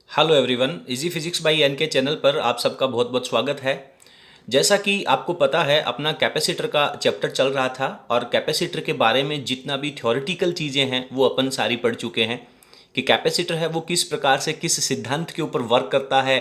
Hello everyone, easy physics by N K channel पर आप सबका बहुत बहुत स्वागत है। जैसा कि आपको पता है, अपना कैपेसिटर का चैप्टर चल रहा था और कैपेसिटर के बारे में जितना भी थ्योरेटिकल चीज़ें हैं वो अपन सारी पढ़ चुके हैं कि कैपेसिटर है वो किस प्रकार से किस सिद्धांत के ऊपर वर्क करता है,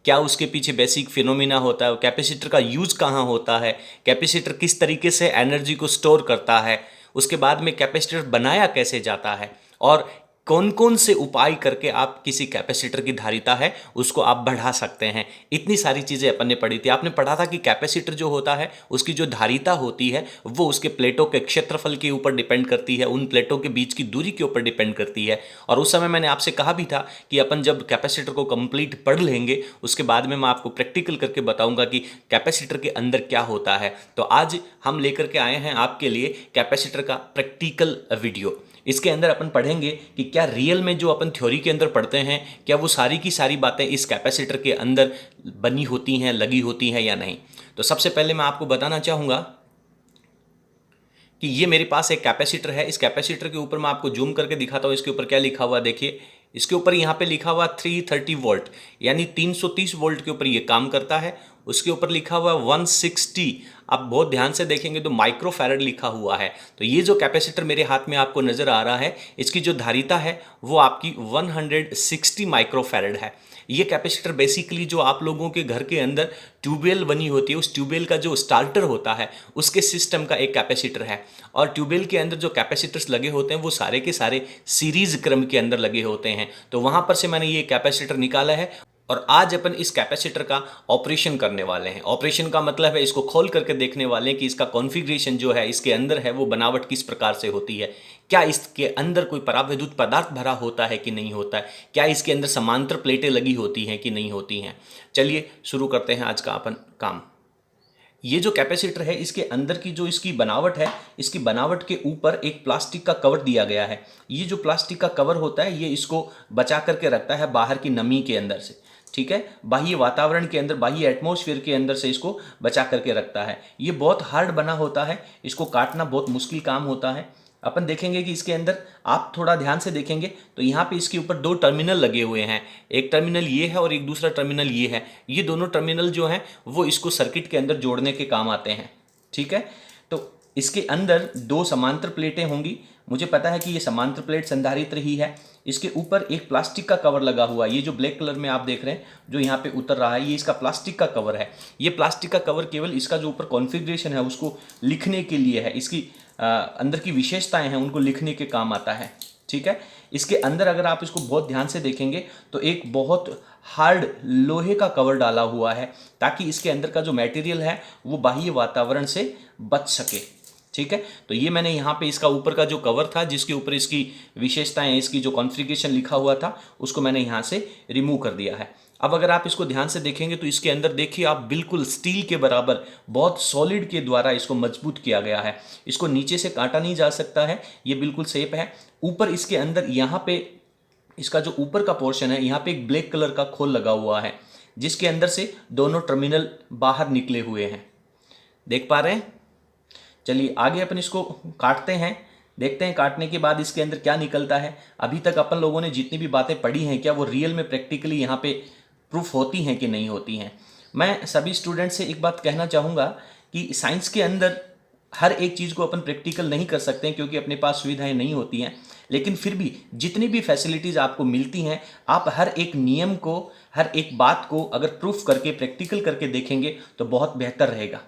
क्या उसके पीछे बेसिक फिनोमिना होता है, कैपेसिटर का यूज़ कहाँ होता है, कैपेसिटर किस तरीके से एनर्जी को स्टोर करता है, उसके बाद में कैपेसिटर बनाया कैसे जाता है और कौन कौन से उपाय करके आप किसी कैपेसिटर की धारिता है उसको आप बढ़ा सकते हैं। इतनी सारी चीज़ें अपन ने पढ़ी थी। आपने पढ़ा था कि कैपेसिटर जो होता है उसकी जो धारिता होती है वो उसके प्लेटों के क्षेत्रफल के ऊपर डिपेंड करती है, उन प्लेटों के बीच की दूरी के ऊपर डिपेंड करती है। और उस समय मैंने आपसे कहा भी था कि अपन जब कैपेसिटर को कंप्लीट पढ़ लेंगे उसके बाद में मैं आपको प्रैक्टिकल करके बताऊंगा कि कैपेसिटर के अंदर क्या होता है। तो आज हम लेकर के आए हैं आपके लिए कैपेसिटर का प्रैक्टिकल वीडियो। इसके अंदर अपन पढ़ेंगे कि क्या रियल में जो अपन थ्योरी के अंदर पढ़ते हैं क्या वो सारी की सारी बातें इस कैपेसिटर के अंदर बनी होती हैं, लगी होती हैं या नहीं। तो सबसे पहले मैं आपको बताना चाहूँगा कि ये मेरे पास एक कैपेसिटर है। इस कैपेसिटर के ऊपर मैं आपको जूम करके दिखाता हूँ। इसके ऊपर क्या लिखा हुआ देखिए, इसके ऊपर यहाँ पे लिखा हुआ 330 वोल्ट यानी 330 वोल्ट के ऊपर ये काम करता है। उसके ऊपर लिखा हुआ 160, आप बहुत ध्यान से देखेंगे तो माइक्रोफैरड लिखा हुआ है। तो ये जो कैपेसिटर मेरे हाथ में आपको नज़र आ रहा है इसकी जो धारिता है वो आपकी 160 माइक्रोफैरड है। ये कैपेसिटर बेसिकली जो आप लोगों के घर के अंदर ट्यूबवेल बनी होती है उस ट्यूबवेल का जो स्टार्टर होता है उसके सिस्टम का एक कैपेसिटर है। और ट्यूबवेल के अंदर जो कैपेसिटर्स लगे होते हैं वो सारे के सारे सीरीज क्रम के अंदर लगे होते हैं। तो वहाँ पर से मैंने ये कैपेसिटर निकाला है और आज अपन इस कैपेसिटर का ऑपरेशन करने वाले हैं। ऑपरेशन का मतलब है इसको खोल करके देखने वाले हैं कि इसका कॉन्फ़िगरेशन जो है इसके अंदर है वो बनावट किस प्रकार से होती है, क्या इसके अंदर कोई परावैद्युत पदार्थ भरा होता है कि नहीं होता है, क्या इसके अंदर समांतर प्लेटें लगी होती हैं कि नहीं होती हैं। चलिए शुरू करते हैं आज का अपन काम। ये जो कैपेसिटर है इसके अंदर की जो इसकी बनावट है, इसकी बनावट के ऊपर एक प्लास्टिक का कवर दिया गया है। ये जो प्लास्टिक का कवर होता है ये इसको बचा करके रखता है बाहर की नमी के अंदर से, ठीक है, बाह्य वातावरण के अंदर, बाह्य एटमॉस्फेयर के अंदर से इसको बचा करके रखता है। ये बहुत हार्ड बना होता है, इसको काटना बहुत मुश्किल काम होता है। अपन देखेंगे कि इसके अंदर आप थोड़ा ध्यान से देखेंगे तो यहाँ पे इसके ऊपर दो टर्मिनल लगे हुए हैं। एक टर्मिनल ये है और एक दूसरा टर्मिनल ये है। ये दोनों टर्मिनल जो हैं वो इसको सर्किट के अंदर जोड़ने के काम आते हैं, ठीक है। तो इसके अंदर दो समांतर प्लेटें होंगी। मुझे पता है कि ये समांतर प्लेट संधारित्र ही है। इसके ऊपर एक प्लास्टिक का कवर लगा हुआ है। ये जो ब्लैक कलर में आप देख रहे हैं जो यहाँ पे उतर रहा है ये इसका प्लास्टिक का कवर है। ये प्लास्टिक का कवर केवल इसका जो ऊपर कॉन्फ़िगरेशन है उसको लिखने के लिए है, इसकी अंदर की विशेषताएं हैं उनको लिखने के काम आता है, ठीक है। इसके अंदर अगर आप इसको बहुत ध्यान से देखेंगे तो एक बहुत हार्ड लोहे का कवर डाला हुआ है ताकि इसके अंदर का जो मटेरियल है वो बाह्य वातावरण से बच सके, ठीक है। तो ये मैंने यहाँ पे इसका ऊपर का जो कवर था जिसके ऊपर इसकी विशेषताएं, इसकी जो कॉन्फ़िगरेशन लिखा हुआ था उसको मैंने यहाँ से रिमूव कर दिया है। अब अगर आप इसको ध्यान से देखेंगे तो इसके अंदर देखिए आप बिल्कुल स्टील के बराबर बहुत सॉलिड के द्वारा इसको मजबूत किया गया है। इसको नीचे से काटा नहीं जा सकता है, ये बिल्कुल सेफ है। ऊपर इसके अंदर यहाँ पे इसका जो ऊपर का पोर्शन है यहाँ पे एक ब्लैक कलर का खोल लगा हुआ है जिसके अंदर से दोनों टर्मिनल बाहर निकले हुए हैं, देख पा रहे हैं। चलिए आगे अपन इसको काटते हैं, देखते हैं काटने के बाद इसके अंदर क्या निकलता है। अभी तक अपन लोगों ने जितनी भी बातें पढ़ी हैं क्या वो रियल में प्रैक्टिकली यहाँ पे प्रूफ होती हैं कि नहीं होती हैं। मैं सभी स्टूडेंट से एक बात कहना चाहूँगा कि साइंस के अंदर हर एक चीज़ को अपन प्रैक्टिकल नहीं कर सकते हैं क्योंकि अपने पास सुविधाएं नहीं होती हैं, लेकिन फिर भी जितनी भी फैसिलिटीज़ आपको मिलती हैं आप हर एक नियम को, हर एक बात को अगर प्रूफ करके प्रैक्टिकल करके देखेंगे तो बहुत बेहतर रहेगा।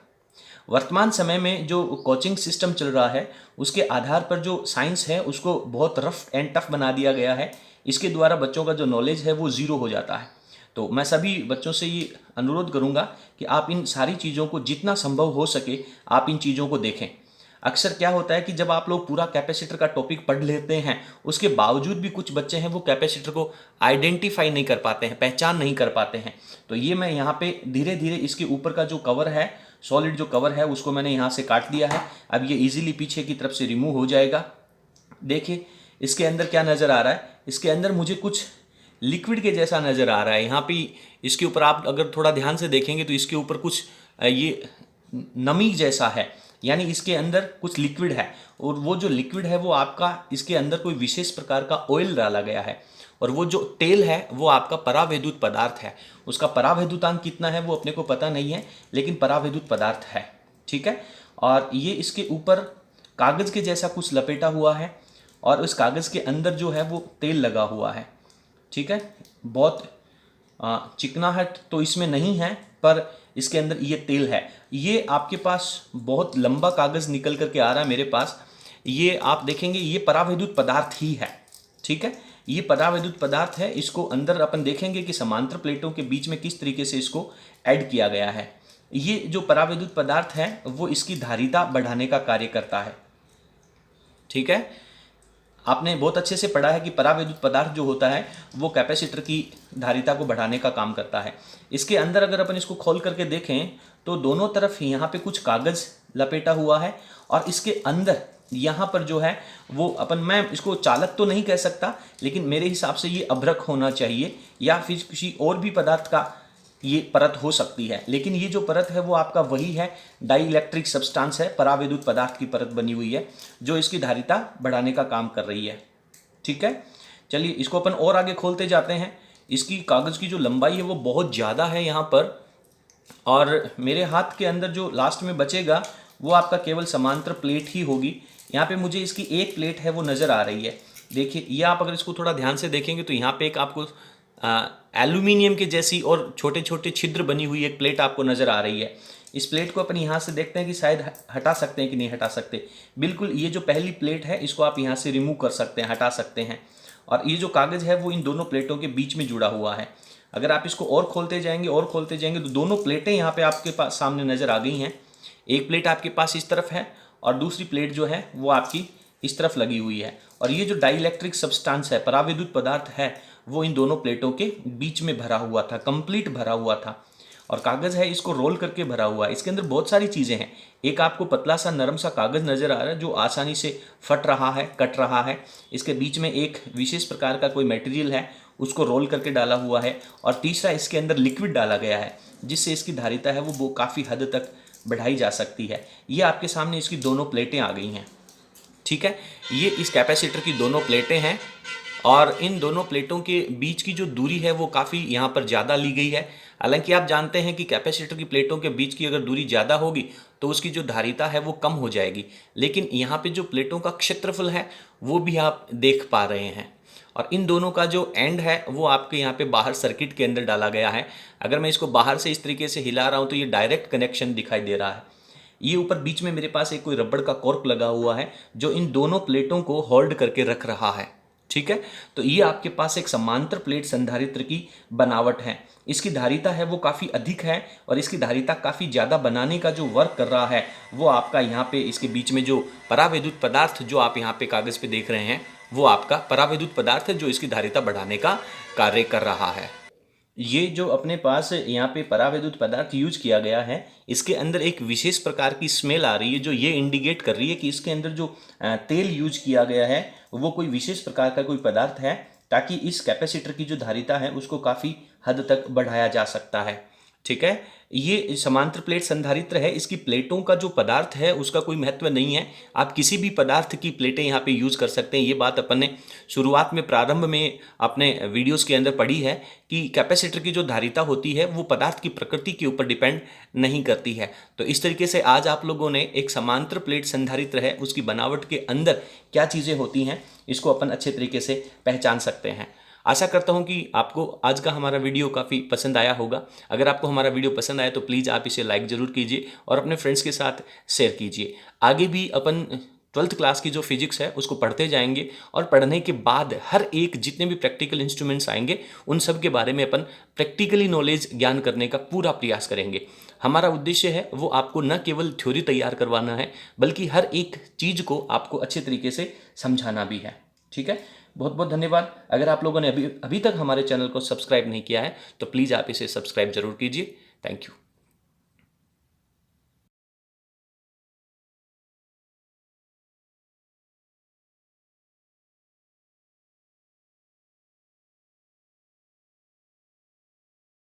वर्तमान समय में जो कोचिंग सिस्टम चल रहा है उसके आधार पर जो साइंस है उसको बहुत रफ एंड टफ बना दिया गया है। इसके द्वारा बच्चों का जो नॉलेज है वो ज़ीरो हो जाता है। तो मैं सभी बच्चों से ये अनुरोध करूँगा कि आप इन सारी चीज़ों को जितना संभव हो सके आप इन चीज़ों को देखें। अक्सर क्या होता है कि जब आप लोग पूरा कैपेसिटर का टॉपिक पढ़ लेते हैं उसके बावजूद भी कुछ बच्चे हैं वो कैपेसिटर को आइडेंटिफाई नहीं कर पाते हैं, पहचान नहीं कर पाते हैं। तो ये मैं यहाँ पे धीरे धीरे इसके ऊपर का जो कवर है, सॉलिड जो कवर है उसको मैंने यहाँ से काट दिया है। अब ये इजीली पीछे की तरफ से रिमूव हो जाएगा। देखिए इसके अंदर क्या नज़र आ रहा है, इसके अंदर मुझे कुछ लिक्विड के जैसा नज़र आ रहा है। यहाँ पे इसके ऊपर आप अगर थोड़ा ध्यान से देखेंगे तो इसके ऊपर कुछ ये नमी जैसा है। यानी इसके अंदर कुछ लिक्विड है, और वो जो लिक्विड है वो आपका इसके अंदर कोई विशेष प्रकार का ऑयल डाला गया है, और वो जो तेल है वो आपका परावैद्युत पदार्थ है। उसका परावैद्युतांक कितना है वो अपने को पता नहीं है, लेकिन परावैद्युत पदार्थ है, ठीक है। और ये इसके ऊपर कागज़ के जैसा कुछ लपेटा हुआ है, और उस कागज़ के अंदर जो है वो तेल लगा हुआ है, ठीक है। बहुत चिकनाहट तो इसमें नहीं है, पर इसके अंदर ये तेल है। ये आपके पास बहुत लंबा कागज़ निकल करके आ रहा है मेरे पास, ये आप देखेंगे ये परावैद्युत पदार्थ ही है, ठीक है। ये परावैद्युत पदार्थ है, इसको अंदर अपन देखेंगे कि समांतर प्लेटों के बीच में किस तरीके से इसको ऐड किया गया है। ये जो परावैद्युत पदार्थ है वो इसकी धारिता बढ़ाने का कार्य करता है, ठीक है। आपने बहुत अच्छे से पढ़ा है कि परावैद्युत पदार्थ जो होता है वो कैपेसिटर की धारिता को बढ़ाने का काम करता है। इसके अंदर अगर अपन इसको खोल करके देखें तो दोनों तरफ यहाँ पे कुछ कागज़ लपेटा हुआ है, और इसके अंदर यहाँ पर जो है वो मैं इसको चालक तो नहीं कह सकता, लेकिन मेरे हिसाब से ये अभ्रक होना चाहिए, या फिर किसी और भी पदार्थ का ये परत हो सकती है। लेकिन ये जो परत है वो आपका वही है, डाइइलेक्ट्रिक सब्सटेंस है, परावैद्युत पदार्थ की परत बनी हुई है जो इसकी धारिता बढ़ाने का काम कर रही है, ठीक है। चलिए इसको अपन और आगे खोलते जाते हैं। इसकी कागज़ की जो लंबाई है वो बहुत ज़्यादा है यहाँ पर, और मेरे हाथ के अंदर जो लास्ट में बचेगा वो आपका केवल समांतर प्लेट ही होगी। यहाँ पे मुझे इसकी एक प्लेट है वो नज़र आ रही है। देखिए ये आप अगर इसको थोड़ा ध्यान से देखेंगे तो यहाँ पे एक आपको एल्यूमिनियम के जैसी और छोटे छोटे छिद्र बनी हुई एक प्लेट आपको नज़र आ रही है। इस प्लेट को अपन यहाँ से देखते हैं कि शायद हटा सकते हैं कि नहीं हटा सकते। बिल्कुल, ये जो पहली प्लेट है इसको आप यहाँ से रिमूव कर सकते हैं, हटा सकते हैं। और ये जो कागज़ है वो इन दोनों प्लेटों के बीच में जुड़ा हुआ है। अगर आप इसको और खोलते जाएंगे तो दोनों प्लेटें यहाँ पे आपके पास सामने नज़र आ गई हैं। एक प्लेट आपके पास इस तरफ है, और दूसरी प्लेट जो है वो आपकी इस तरफ लगी हुई है। और ये जो डाइइलेक्ट्रिक सब्सटेंस है, परावैद्युत पदार्थ है, वो इन दोनों प्लेटों के बीच में भरा हुआ था, कंप्लीट भरा हुआ था। और कागज़ है इसको रोल करके भरा हुआ है। इसके अंदर बहुत सारी चीज़ें हैं। एक आपको पतला सा नरम सा कागज़ नज़र आ रहा है जो आसानी से फट रहा है, कट रहा है। इसके बीच में एक विशेष प्रकार का कोई मटेरियल है, उसको रोल करके डाला हुआ है। और तीसरा, इसके अंदर लिक्विड डाला गया है जिससे इसकी धारिता है वो काफ़ी हद तक बढ़ाई जा सकती है। ये आपके सामने इसकी दोनों प्लेटें आ गई हैं, ठीक है। ये इस कैपेसिटर की दोनों प्लेटें हैं, और इन दोनों प्लेटों के बीच की जो दूरी है वो काफ़ी यहाँ पर ज़्यादा ली गई है। हालांकि आप जानते हैं कि कैपेसिटर की प्लेटों के बीच की अगर दूरी ज़्यादा होगी तो उसकी जो धारिता है वो कम हो जाएगी, लेकिन यहाँ पे जो प्लेटों का क्षेत्रफल है वो भी आप देख पा रहे हैं। और इन दोनों का जो एंड है वो आपके यहाँ पे बाहर सर्किट के अंदर डाला गया है। अगर मैं इसको बाहर से इस तरीके से हिला रहा हूँ तो ये डायरेक्ट कनेक्शन दिखाई दे रहा है। ये ऊपर बीच में मेरे पास एक कोई रबड़ का कॉर्क लगा हुआ है जो इन दोनों प्लेटों को होल्ड करके रख रहा है, ठीक है। तो ये आपके पास एक समांतर प्लेट संधारित्र की बनावट है। इसकी धारिता है वो काफ़ी अधिक है, और इसकी धारिता काफ़ी ज़्यादा बनाने का जो वर्क कर रहा है वो आपका यहाँ पे इसके बीच में जो परावैद्युत पदार्थ जो आप यहाँ पे कागज़ पे देख रहे हैं वो आपका परावैद्युत पदार्थ है जो इसकी धारिता बढ़ाने का कार्य कर रहा है। ये जो अपने पास यहाँ पे परावैद्युत पदार्थ यूज किया गया है, इसके अंदर एक विशेष प्रकार की स्मेल आ रही है जो ये इंडिकेट कर रही है कि इसके अंदर जो तेल यूज किया गया है वो कोई विशेष प्रकार का कोई पदार्थ है, ताकि इस कैपेसिटर की जो धारिता है उसको काफ़ी हद तक बढ़ाया जा सकता है, ठीक है। ये समांतर प्लेट संधारित्र है। इसकी प्लेटों का जो पदार्थ है उसका कोई महत्व नहीं है, आप किसी भी पदार्थ की प्लेटें यहाँ पे यूज़ कर सकते हैं। ये बात अपन ने शुरुआत में प्रारंभ में अपने वीडियोस के अंदर पढ़ी है कि कैपेसिटर की जो धारिता होती है वो पदार्थ की प्रकृति के ऊपर डिपेंड नहीं करती है। तो इस तरीके से आज आप लोगों ने एक समांतर प्लेट संधारित्र है उसकी बनावट के अंदर क्या चीज़ें होती हैं इसको अपन अच्छे तरीके से पहचान सकते हैं। आशा करता हूं कि आपको आज का हमारा वीडियो काफ़ी पसंद आया होगा। अगर आपको हमारा वीडियो पसंद आया तो प्लीज़ आप इसे लाइक ज़रूर कीजिए और अपने फ्रेंड्स के साथ शेयर कीजिए। आगे भी अपन 12th क्लास की जो फिजिक्स है उसको पढ़ते जाएंगे, और पढ़ने के बाद हर एक जितने भी प्रैक्टिकल इंस्ट्रूमेंट्स आएंगे उन सब के बारे में अपन प्रैक्टिकली नॉलेज ज्ञान करने का पूरा प्रयास करेंगे। हमारा उद्देश्य है वो आपको न केवल थ्योरी तैयार करवाना है बल्कि हर एक चीज़ को आपको अच्छे तरीके से समझाना भी है, ठीक है। बहुत बहुत धन्यवाद। अगर आप लोगों ने अभी तक हमारे चैनल को सब्सक्राइब नहीं किया है तो प्लीज़ आप इसे सब्सक्राइब जरूर कीजिए। Thank you.